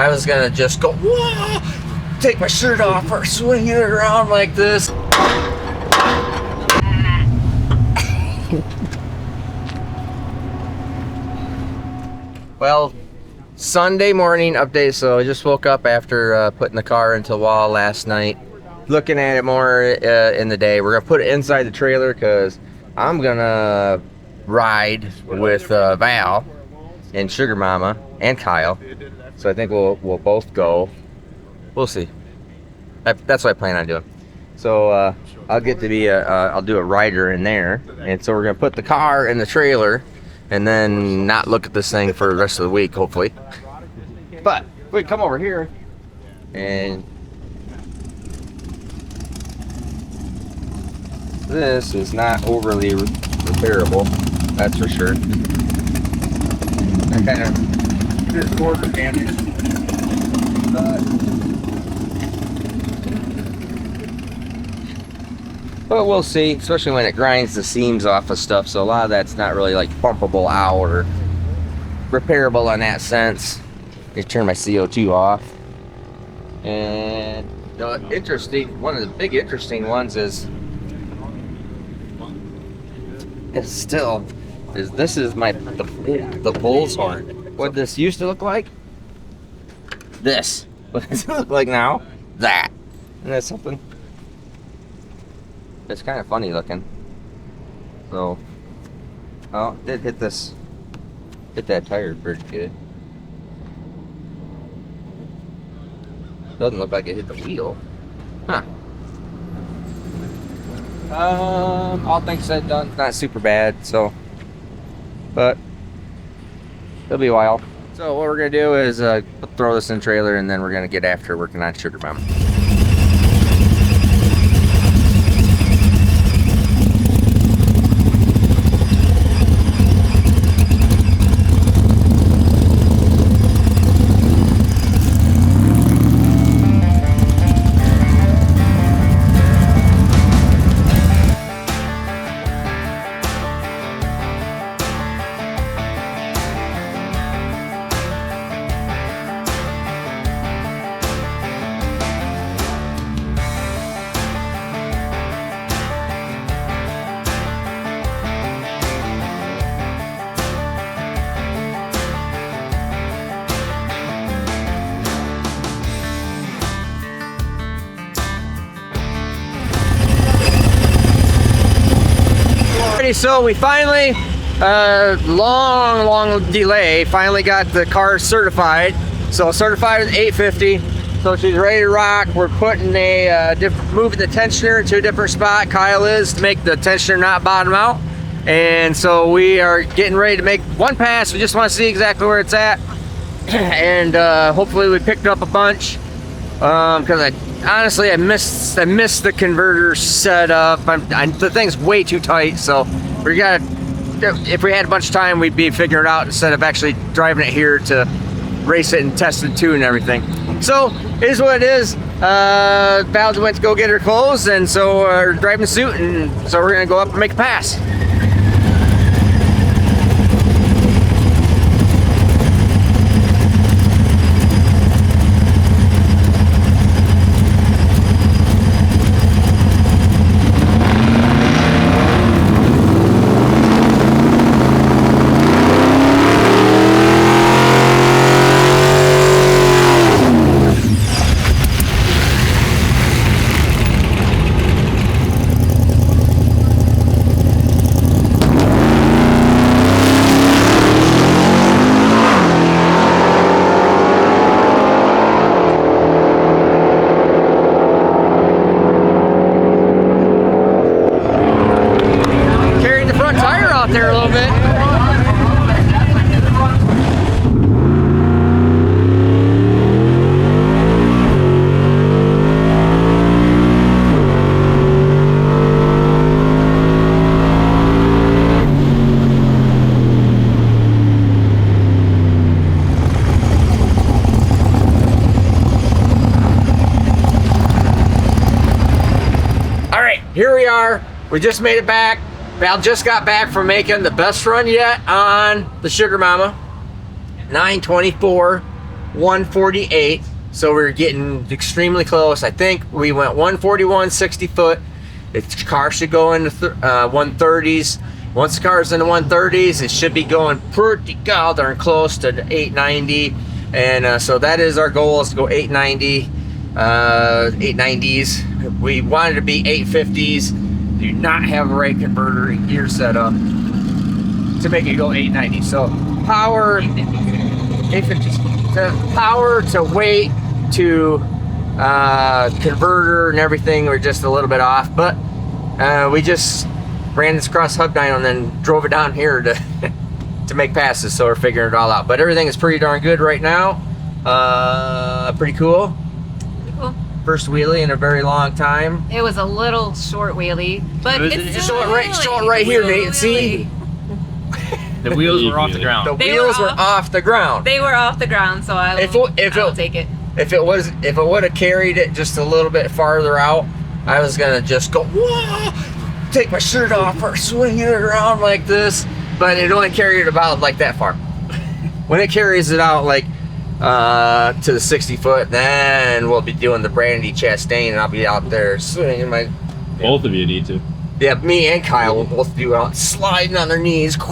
I was gonna just go, whoa, take my shirt off or swing it around like this. Well, Sunday morning update. So I just woke up after putting the car into the wall last night. Looking at it more in the day. We're gonna put it inside the trailer because I'm gonna ride with Val and Sugar Mama and Kyle. So I think we'll both go. We'll see. That's what I plan on doing. So I'll get to be I'll do a rider in there, and so we're gonna put the car in the trailer and then not look at this thing for the rest of the week, hopefully. But we come over here and this is not overly repairable, that's for sure. I kind of did quarter damage, but we'll see, especially when it grinds the seams off of stuff. So a lot of that's not really like bumpable out or repairable in that sense. Just turn my CO2 off. And one of the big interesting ones is this is the bull's horn. What this used to look like? This. What does it look like now? That. Isn't that something? It's kind of funny looking. So, oh, it did hit that tire pretty good. Doesn't look like it hit the wheel. Huh. All things said, done. Not super bad, so. But it'll be a while. So what we're gonna do is throw this in the trailer, and then we're gonna get after working on Sugar Mama. So we finally, long delay, finally got the car certified. So certified with 850. So she's ready to rock. We're putting moving the tensioner to a different spot. Kyle is, to make the tensioner not bottom out. And so we are getting ready to make one pass. We just want to see exactly where it's at. And hopefully we picked up a bunch. Because honestly, I missed the converter setup. The thing's way too tight, so if we had a bunch of time, we'd be figuring it out instead of actually driving it here to race it and test it too and everything. So it is what it is. Val went to go get her clothes, and so we're driving the suit, and so we're gonna go up and make a pass. Here we are. We just made it back. Val just got back from making the best run yet on the Sugar Mama. 924. 148. So we're getting extremely close. I think we went 141, 60 foot. The car should go into 130s. Once the car's in the 130s, it should be going pretty darn close to the 890. And so that is our goal, is to go 890, 890s. We wanted to be 850s. Do not have a right converter and gear set up to make it go 890. So power, 850s. The power to weight to converter and everything were just a little bit off, but we just ran this cross hub dyno and then drove it down here to to make passes, so we're figuring it all out. But everything is pretty darn good right now. Pretty cool. Pretty cool. First wheelie in a very long time. It was a little short wheelie, but it's show it right here, Nate. See, the wheels were off the ground. The wheels were off the ground. They were off the ground, so I'll take it. If it would have carried it just a little bit farther out, I was gonna just go, whoa, take my shirt off or swing it around like this. But it only carried it about like that far. When it carries it out like to the 60 foot, then we'll be doing the Brandy Chastain, and I'll be out there swinging my. Both of you need to. Yeah, me and Kyle will both do it, sliding on their knees. Of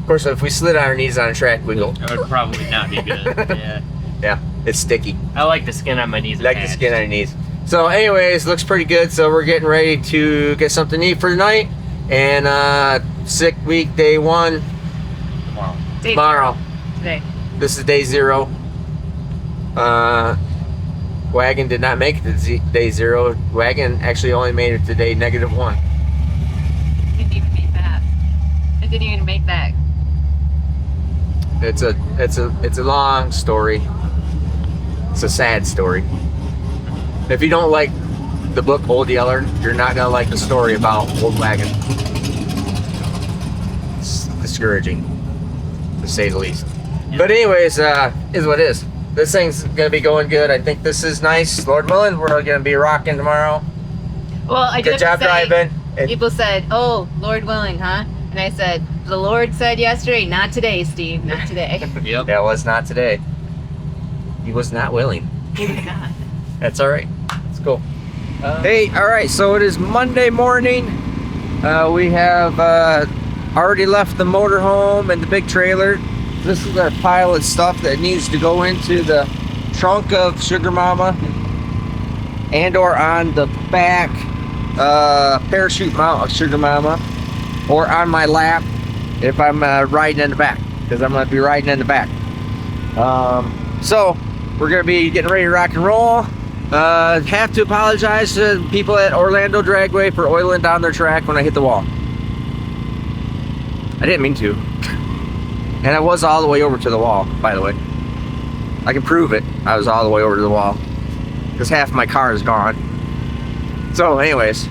course, if we slid on our knees on a track, we go. That would probably not be good. Yeah. Yeah, it's sticky. I like the skin on my knees. Like the skin on your knees. So, anyways, looks pretty good. So we're getting ready to get something to eat for tonight, and sick week day 1 tomorrow. Today. This is day 0. Wagon did not make it to day 0. Wagon actually only made it to day -1. Didn't even make that. It didn't even make that. It's a long story. It's a sad story. If you don't like the book Old Yeller, you're not gonna like the story about Old Wagon. It's discouraging, to say the least. But anyways, is what it is. This thing's gonna be going good. I think this is nice. Lord willing, we're gonna be rocking tomorrow. Well, I Good did job driving. People said, "Oh, Lord willing, huh?" And I said, "The Lord said yesterday, not today, Steve, not today." Yep. That was not today. He was not willing. He was not. That's all right. It's cool. Hey, all right. So it is Monday morning. We have already left the motorhome and the big trailer. This is our pile of stuff that needs to go into the trunk of Sugar Mama and or on the back parachute mount of Sugar Mama, or on my lap if I'm riding in the back, because I'm going to be riding in the back. So we're going to be getting ready to rock and roll. Have to apologize to people at Orlando Dragway for oiling down their track when I hit the wall. I didn't mean to. And I was all the way over to the wall, by the way. I can prove it. I was all the way over to the wall, because half my car is gone. So anyways,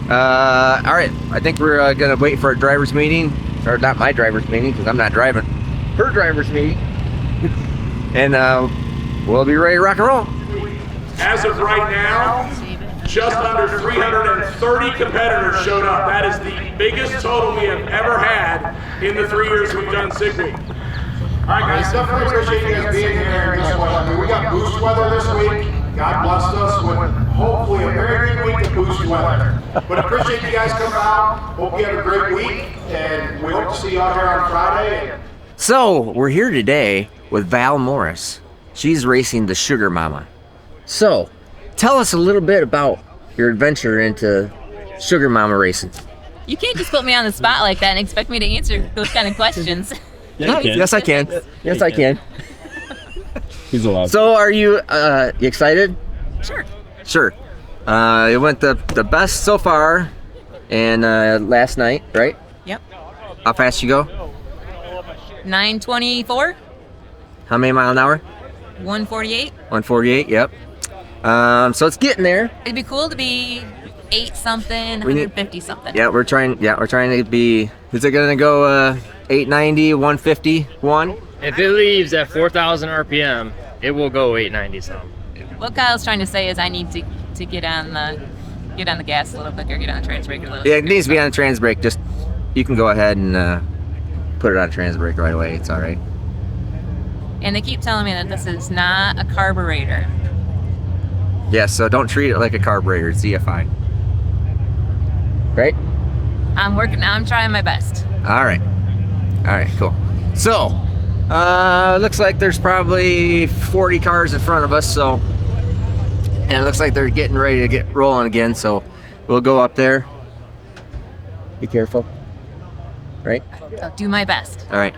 all right, I think we're gonna wait for a driver's meeting, or not my driver's meeting, because I'm not driving, her driver's meeting. And we'll be ready to rock and roll. As of right now, just under 330 competitors showed up. That is the biggest total we have ever had in the 3 years we've done Sig Week. All right, guys, definitely appreciate you guys being here. And guess what? I mean, we got boost weather this week. God blessed us with hopefully a very good week of boost weather. But appreciate you guys coming out. Hope you have a great week, and we hope to see you out here on Friday. So we're here today with Val Morris. She's racing the Sugar Mama. So tell us a little bit about your adventure into Sugar Mama racing. You can't just put me on the spot like that and expect me to answer those kind of questions. Yes, I can. Yes, I can. He's allowed. So, are you excited? Sure. Sure. It went the best so far, and last night, right? Yep. How fast you go? 924, How many mile an hour? 148. 148. Yep. So it's getting there. It'd be cool to be 8 something, 150 something. Yeah, we're trying. Yeah, we're trying to be. Is it gonna go 890, 151? If it leaves at 4,000 RPM, it will go 890 some. What Kyle's trying to say is I need to get on the gas a little quicker, get on the trans brake a little. Yeah, it needs to be on a trans brake. Just you can go ahead and put it on trans brake right away. It's all right. And they keep telling me that this is not a carburetor. Yeah, so don't treat it like a carburetor. It's EFI. Right? I'm trying my best. All right. All right, cool. So, looks like there's probably 40 cars in front of us, so, and it looks like they're getting ready to get rolling again, so we'll go up there. Be careful. Right? I'll do my best. All right.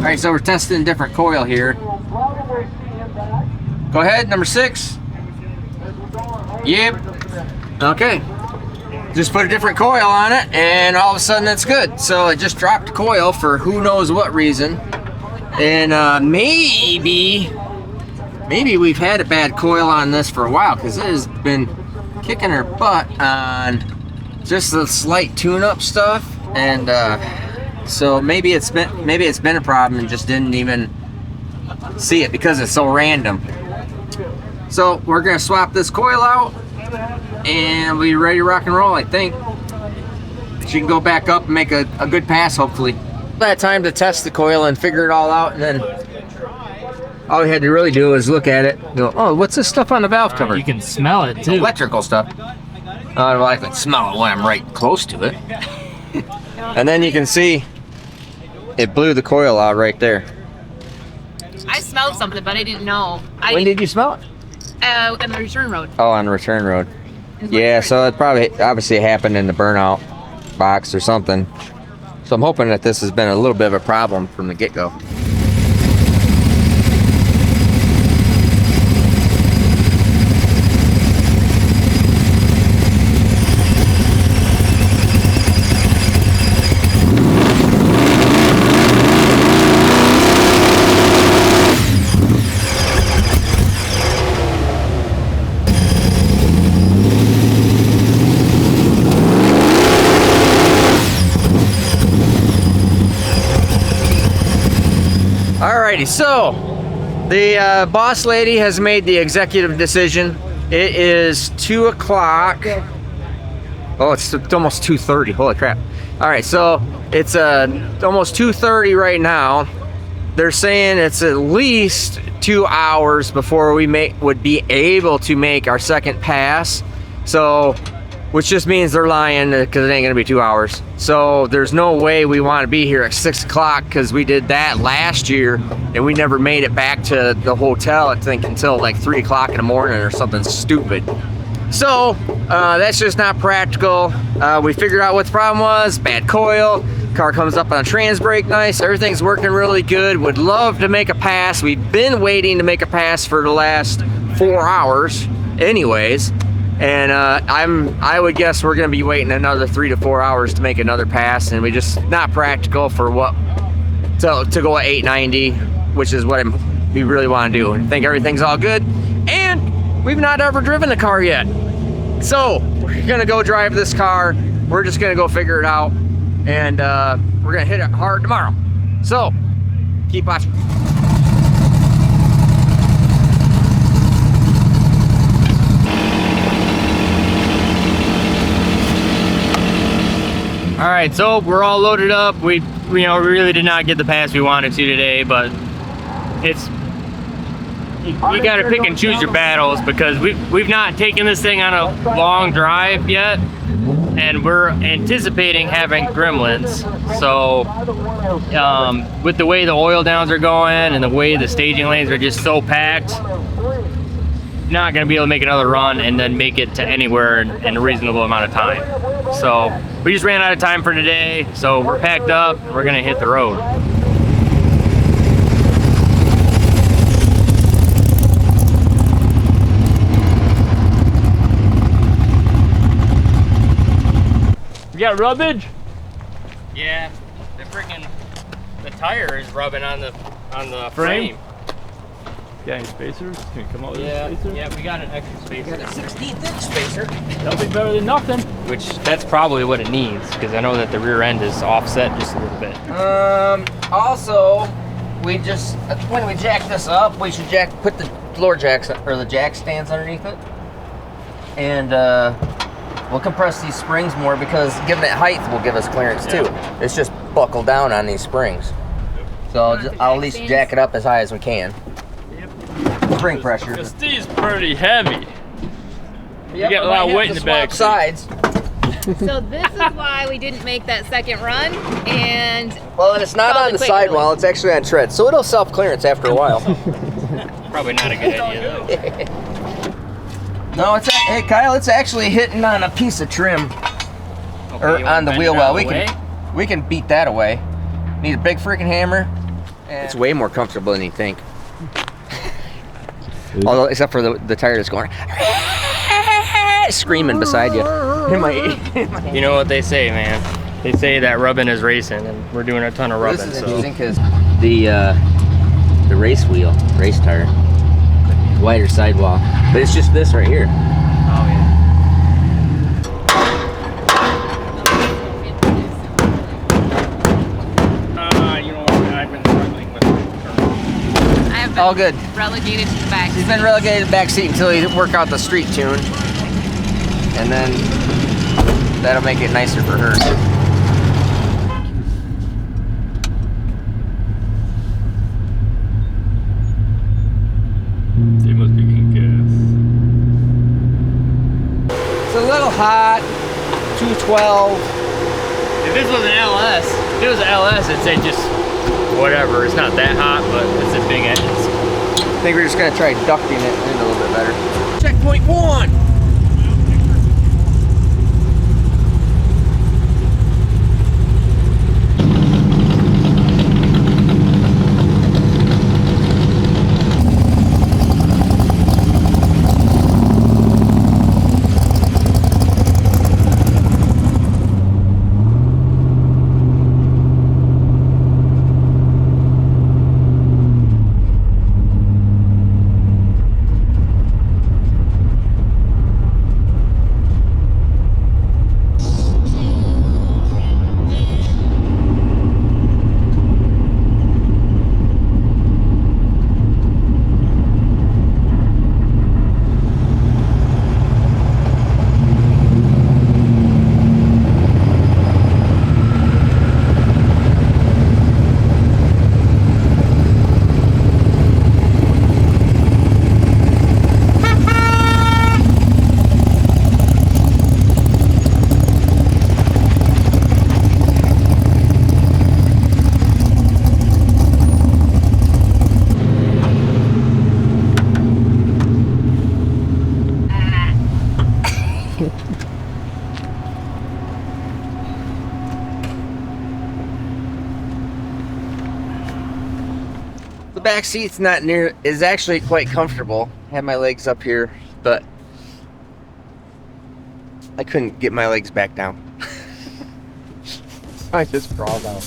Alright, so we're testing different coil here. Go ahead, number 6. Yep. Okay. Just put a different coil on it, and all of a sudden it's good. So it just dropped the coil for who knows what reason. And maybe we've had a bad coil on this for a while, because it has been kicking her butt on just the slight tune-up stuff. And so maybe it's been a problem and just didn't even see it because it's so random. So we're gonna swap this coil out and we're ready to rock and roll, I think. She can go back up and make a good pass, hopefully. That time to test the coil and figure it all out, and then all we had to really do was look at it and go, oh, what's this stuff on the valve cover? You can smell it too. Electrical stuff. Well, I can smell it when I'm right close to it. And then you can see it blew the coil out right there. I smelled something, but I didn't know. When did you smell it? On the return road. Oh, on the return road. Yeah, so it probably obviously happened in the burnout box or something. So I'm hoping that this has been a little bit of a problem from the get-go. Alrighty, so the boss lady has made the executive decision. It is 2 o'clock Oh, it's almost 2:30. Holy crap. All right, so it's almost 2:30 right now. They're saying it's at least 2 hours before we would be able to make our second pass. So, which just means they're lying because it ain't gonna be 2 hours. So there's no way we want to be here at 6 o'clock because we did that last year and we never made it back to the hotel, I think, until like 3 o'clock in the morning or something stupid. So that's just not practical. We figured out what the problem was. Bad coil. Car comes up on a trans brake nice. Everything's working really good. Would love to make a pass. We've been waiting to make a pass for the last 4 hours anyways. And I would guess we're gonna be waiting another 3 to 4 hours to make another pass, and we just not practical for what to go at 890, which is what we really want to do. I think everything's all good, and we've not ever driven the car yet. So we're gonna go drive this car. We're just gonna go figure it out, and we're gonna hit it hard tomorrow. So keep watching. All right, so we're all loaded up. We really did not get the pass we wanted to today, but you got to pick and choose your battles because we've not taken this thing on a long drive yet, and we're anticipating having gremlins. So with the way the oil downs are going and the way the staging lanes are just so packed, not going to be able to make another run and then make it to anywhere in a reasonable amount of time. So we just ran out of time for today, so we're packed up. We're going to hit the road. You got rubbage? Yeah, the tire is rubbing on the frame. Got any spacers? Can you come up with a spacer? Yeah, we got an extra spacer. Got a 16th-inch spacer. That'll be better than nothing. Which that's probably what it needs because I know that the rear end is offset just a little bit. Also, we just when we jack this up, we should put the floor jacks or the jack stands underneath it, and we'll compress these springs more because giving it height will give us clearance too. It's just buckle down on these springs. So I'll at least jack it up as high as we can. Spring pressure. Because these pretty heavy. You get a lot of weight in the back. Sides. So this is why we didn't make that second run, and Well, and it's not on the sidewall, it's actually on tread, so it'll self-clearance after a while. Probably not a good idea though. No, hey Kyle, it's actually hitting on a piece of trim, or on the wheel well. We can beat that away. Need a big freaking hammer. It's way more comfortable than you think. Although, except for the tire that's going screaming beside you. You know what they say, man. They say that rubbing is racing, and we're doing a ton of rubbing. This is so. interesting because the race tire, wider sidewall, but it's just this right here. Oh yeah. You know what? I've been struggling with it. I have been All good. relegated to the back. She's been relegated to the back seat until you work out the street tune, and then that'll make it nicer for her. They must be getting gas. It's a little hot. 212. If this was an LS, it'd say just whatever. It's not that hot, but it's a big engine. I think we're just gonna try ducting it in a little bit better. Checkpoint 1. The back seat's not near, is actually quite comfortable. I have my legs up here, but I couldn't get my legs back down. I just crawled out.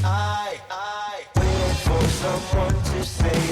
I wait for someone to say